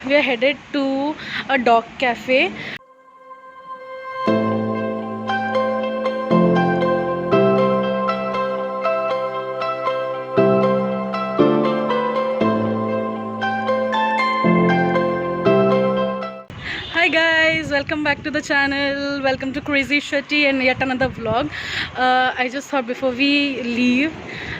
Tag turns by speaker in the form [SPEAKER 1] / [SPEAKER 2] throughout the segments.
[SPEAKER 1] We are headed to a dog cafe. Hi guys, welcome back to the channel. Welcome to Crazy Shetty and yet another vlog. I just thought before we leave,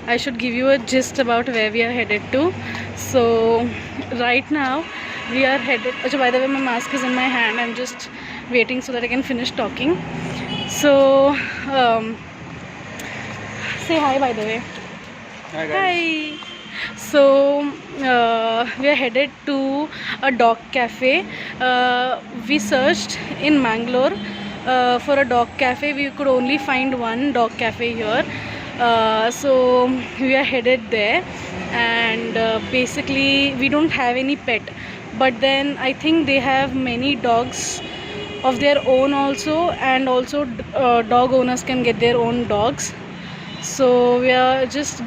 [SPEAKER 1] I should give you a gist about where we are headed to. So right now we are headed. Achha, by the way, my mask is in my hand. I'm just waiting so that I can finish talking. So say hi, by the way.
[SPEAKER 2] Hi guys.
[SPEAKER 1] Hi. So we are headed to a dog cafe. We searched in Mangalore for a dog cafe. We could only find one dog cafe here. So we are headed there, and basically we don't have any pet, but then I think they have many dogs of their own also, and also dog owners can get their own dogs. So we're just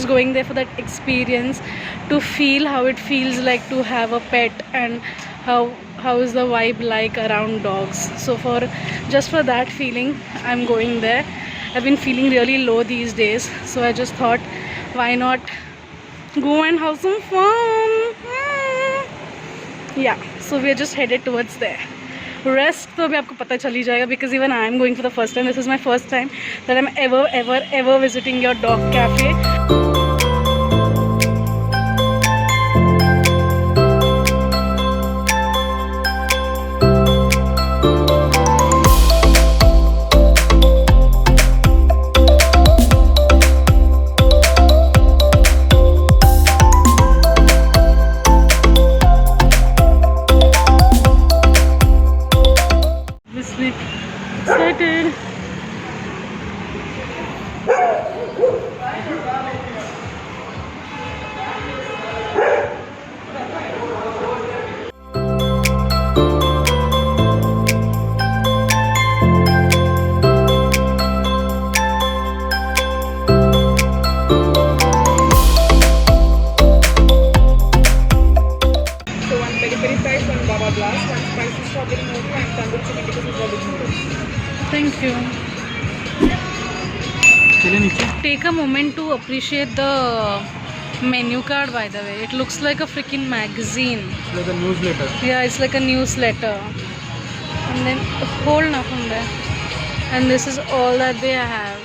[SPEAKER 1] going there for that experience, to feel how it feels like to have a pet, and how is the vibe like around dogs. So just for that feeling, I'm going there. I've been feeling really low these days, so I just thought, why not go and have some fun. Yeah, so we're just headed towards there. Rest तो अभी आपको पता चल ही जाएगा, because even I am going for the first time. This is my first time that I'm ever visiting your dog cafe. Obviously excited.
[SPEAKER 2] So one peri peri fries, one baba blast, one spicy strawberry noodle, and tandoori chicken tikka with veg noodles.
[SPEAKER 1] Thank you.
[SPEAKER 2] चलिए नीचे.
[SPEAKER 1] Take a moment to appreciate the menu card, by the way. It looks like a freaking magazine.
[SPEAKER 2] It's like a newsletter.
[SPEAKER 1] Yeah, it's like a newsletter. And then hold now from there. And this is all that they have.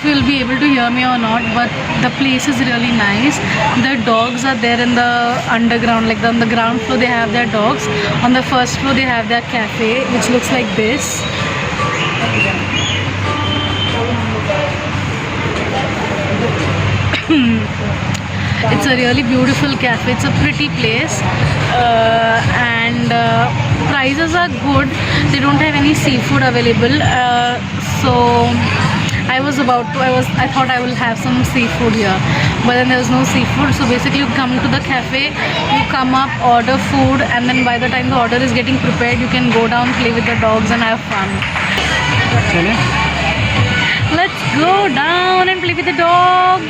[SPEAKER 1] You'll be able to hear me or not, but the place is really nice. The dogs are there in the underground, like on the ground floor they have their dogs. On the first floor they have their cafe, which looks like this. It's a really beautiful cafe. It's a pretty place, and prices are good. They don't have any seafood available, so I thought I will have some seafood here, but then there's no seafood. So basically you come to the cafe, you come up, order food, and then by the time the order is getting prepared, you can go down, play with the dogs and have fun.
[SPEAKER 2] चलिए.
[SPEAKER 1] Let's go down and play with the dogs.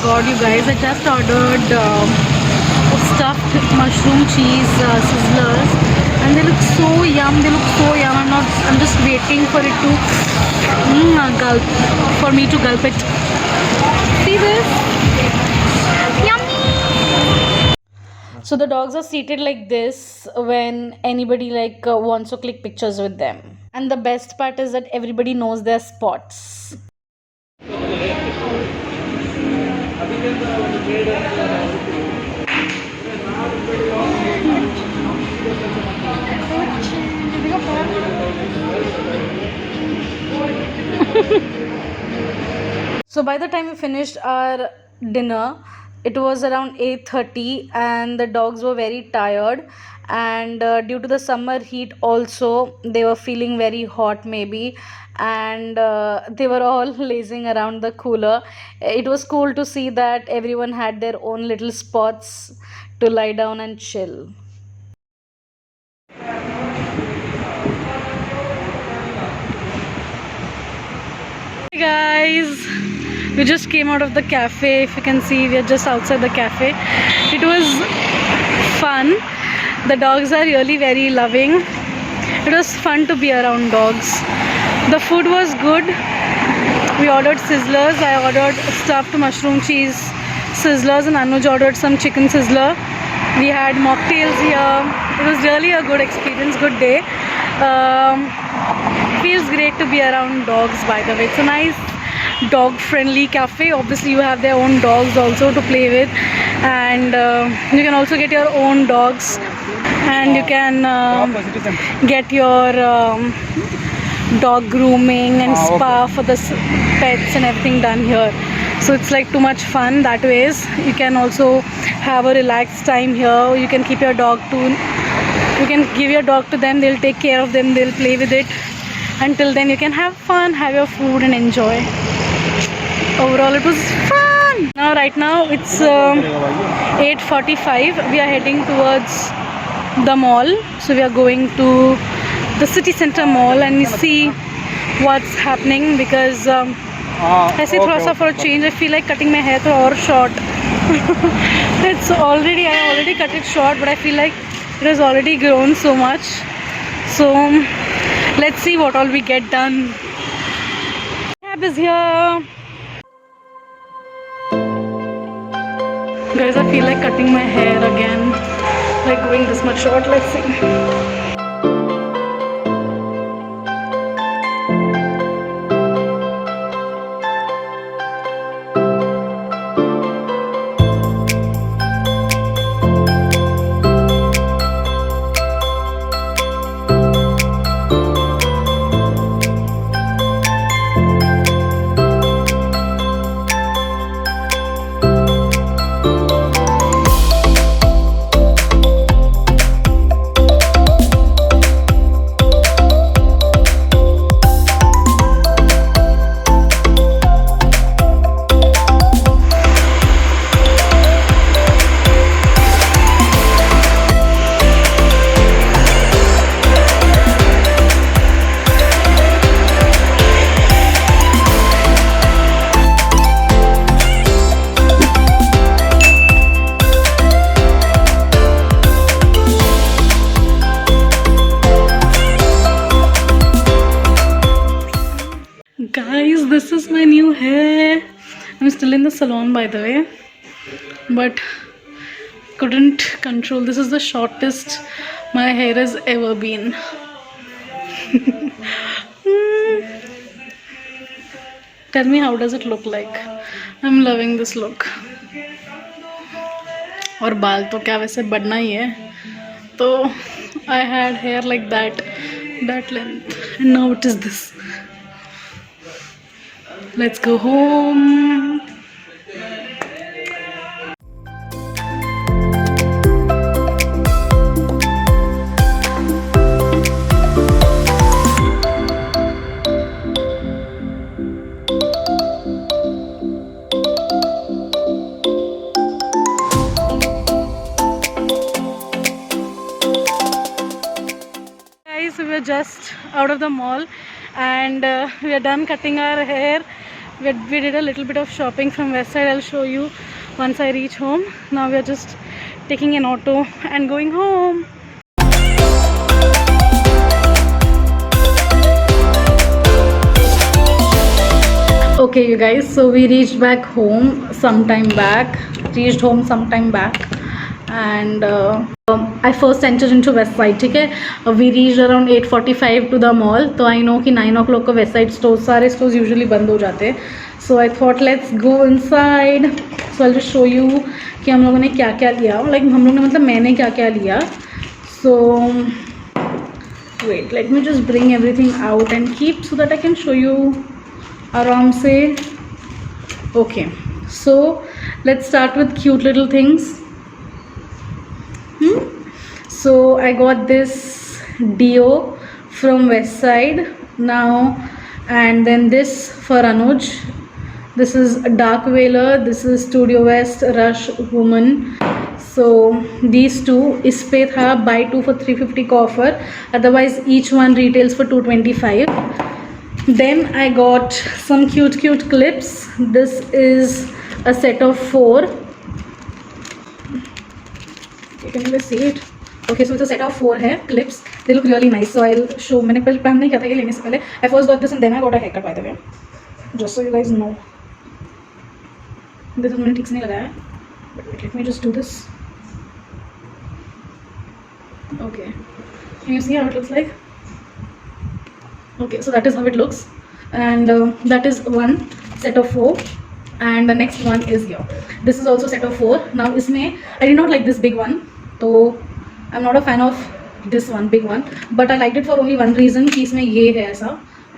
[SPEAKER 1] god, you guys! I just ordered stuffed mushroom cheese sizzlers, and they look so yum. They look so yum. I'm just waiting for it to gulp, for me to gulp it. See this? Yummy! So the dogs are seated like this when anybody wants to click pictures with them. And the best part is that everybody knows their spots. So by the time we finished our dinner, it was around 8:30 and the dogs were very tired, and due to the summer heat also they were feeling very hot maybe, and they were all lazing around the cooler. It was cool to see that everyone had their own little spots to lie down and chill. Hey guys, we just came out of the cafe. If you can see, we are just outside the cafe. It was fun. The dogs are really very loving. It was fun to be around dogs. The food was good. We ordered sizzlers. I ordered stuffed mushroom cheese sizzlers, and Anuj ordered some chicken sizzler. We had mocktails here. It was really a good experience, good day. Feels great to be around dogs, by the way. It's a nice dog friendly cafe. Obviously you have their own dogs also to play with, and you can also get your own dogs, and you can get your dog grooming and spa for the pets and everything done here. So it's like too much fun that ways. You can also have a relaxed time here. You can keep your dog to, you can give your dog to them, they'll take care of them, they'll play with it. Until then you can have fun, have your food and enjoy. Overall it was fun. Now right now it's 8:45. We are heading towards the mall. So we are going to the city center mall and see what's happening, because ऐसे थोड़ा सा for a change I feel like cutting my hair or short. I already cut it short, but I feel like it has already grown so much. So let's see what all we get done. Cab is here. Guys, I feel like cutting my hair again, like going this much short. Let's see. Guys, this is my new hair. I'm still in the salon, by the way, but couldn't control. This is the shortest my hair has ever been. Tell me, how does it look like? I'm loving this look. और बाल तो क्या वैसे बढ़ना ही है, तो I had hair like that length, and now it is this. Let's go home. Guys, we were just out of the mall and we are done cutting our hair. we did a little bit of shopping from West Side. I'll show you once I reach home. Now we are just taking an auto and going home. Okay, you guys, so we reached back home sometime back. And I first entered into West Side. ठीक है, we reached around 8:45 to the mall. तो I know कि 9 o'clock को West Side stores सारे stores usually बंद हो जाते हैं. So I thought let's go inside. So I'll just show you कि हम लोगों ने क्या क्या लिया. Like हम लोग ने मतलब मैंने क्या क्या लिया. So wait, let me just bring everything out and keep so that I can show you आराम से. Okay, so let's start with cute little things. So I got this Dio from West Side now, and then this for Anuj. This is Dark Whaler. This is Studio West Rush Woman. So these two is पे था buy 2 for 350 का offer. Otherwise each one retails for 225. Then I got some cute clips. This is a set of 4. You can even see it. Okay, so it's a set of 4 hair clips. They look really nice. So I'll show. मैंने पहले plan नहीं किया था ये लेने से पहले. I first got this and then I got a haircut by the way. Just so you guys know. This मैंने ठीक से नहीं लगाया है. But wait, let me just do this. Okay. Can you see how it looks like? Okay, so that is how it looks, and that is one set of 4, and the next one is here. This is also set of 4. Now इसमें I did not like this big one, so I'm not a fan of this one big one, but I liked it for only one reason कि इसमें ये है ऐसा,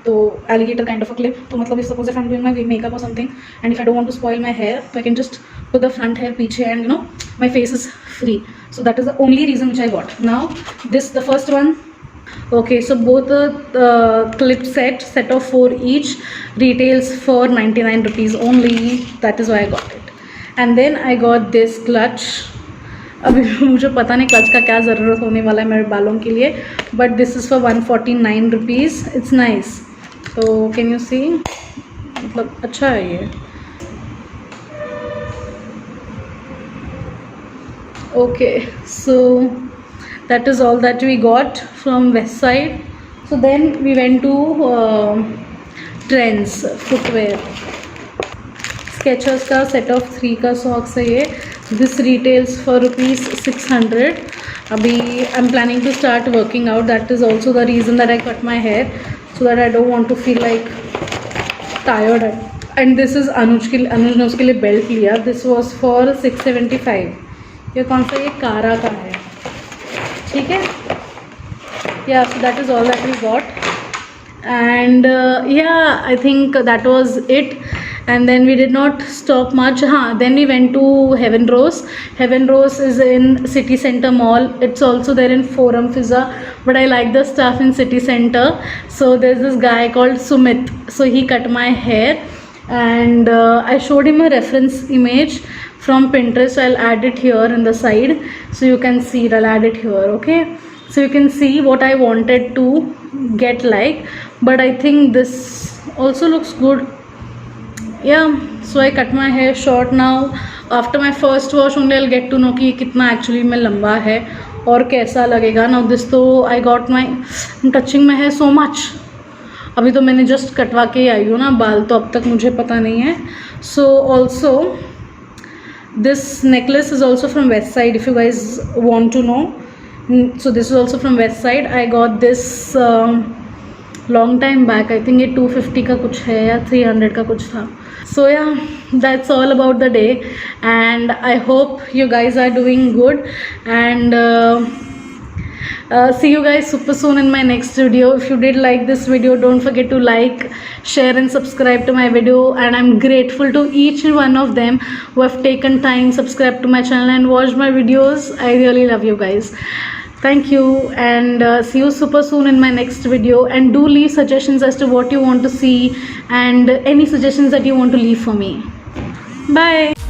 [SPEAKER 1] तो alligator kind of a clip. तो मतलब if suppose if I'm doing my makeup or something and if I don't want to spoil my hair, so I can just put the front hair पीछे and you know my face is free. So that is the only reason which I got. Now this the first one. Okay, so both the clip set of 4 each retails for 99 rupees only. That is why I got it. And then I got this clutch. अभी मुझे पता नहीं clutch का क्या ज़रूरत होने वाला है मेरे बालों के लिए, but this is for 149 rupees. It's nice. So can you see? मतलब अच्छा है ये. Okay, so that is all that we got from West Side. So then we went to Trends footwear. Skechers का set of 3 का socks है ये. This retails for rupees 600. अभी I'm planning to start working out. That is also the reason that I cut my hair, so that I don't want to feel like tired. And this is अनुज ने उसके लिए belt लिया. This was for 675. ये कौन सा, ये कारा का है, ठीक है. Yeah, so that is all that we got, and yeah, I think that was it. And then we did not stop much. Then we went to Heaven Rose. Heaven Rose is in City Center Mall. It's also there in Forum Fizza, but I like the stuff in City Center. So there's this guy called Sumit. So he cut my hair, and I showed him a reference image from Pinterest. I'll add it here in the side so you can see it. I'll add it here. Okay, so you can see what I wanted to get like, but I think this also looks good. Yeah, so I cut my hair short now. After my first wash only I'll get to know कि कितना actually में लंबा है और कैसा लगेगा. Now this तो I got my I'm touching my hair so much. अभी तो मैंने just कटवा के ही आई हूँ ना बाल, तो अब तक मुझे पता नहीं है. So also this necklace is also from West Side if you guys want to know. So this is also from West Side. I got this long time back. I think ये 250 का कुछ है या 300 का कुछ था. So yeah, that's all about the day, and I hope you guys are doing good, and see you guys super soon in my next video. If you did like this video, don't forget to like, share and subscribe to my video, and I'm grateful to each one of them who have taken time, subscribe to my channel and watched my videos. I really love you guys. Thank you, and see you super soon in my next video, and do leave suggestions as to what you want to see and any suggestions that you want to leave for me. Bye.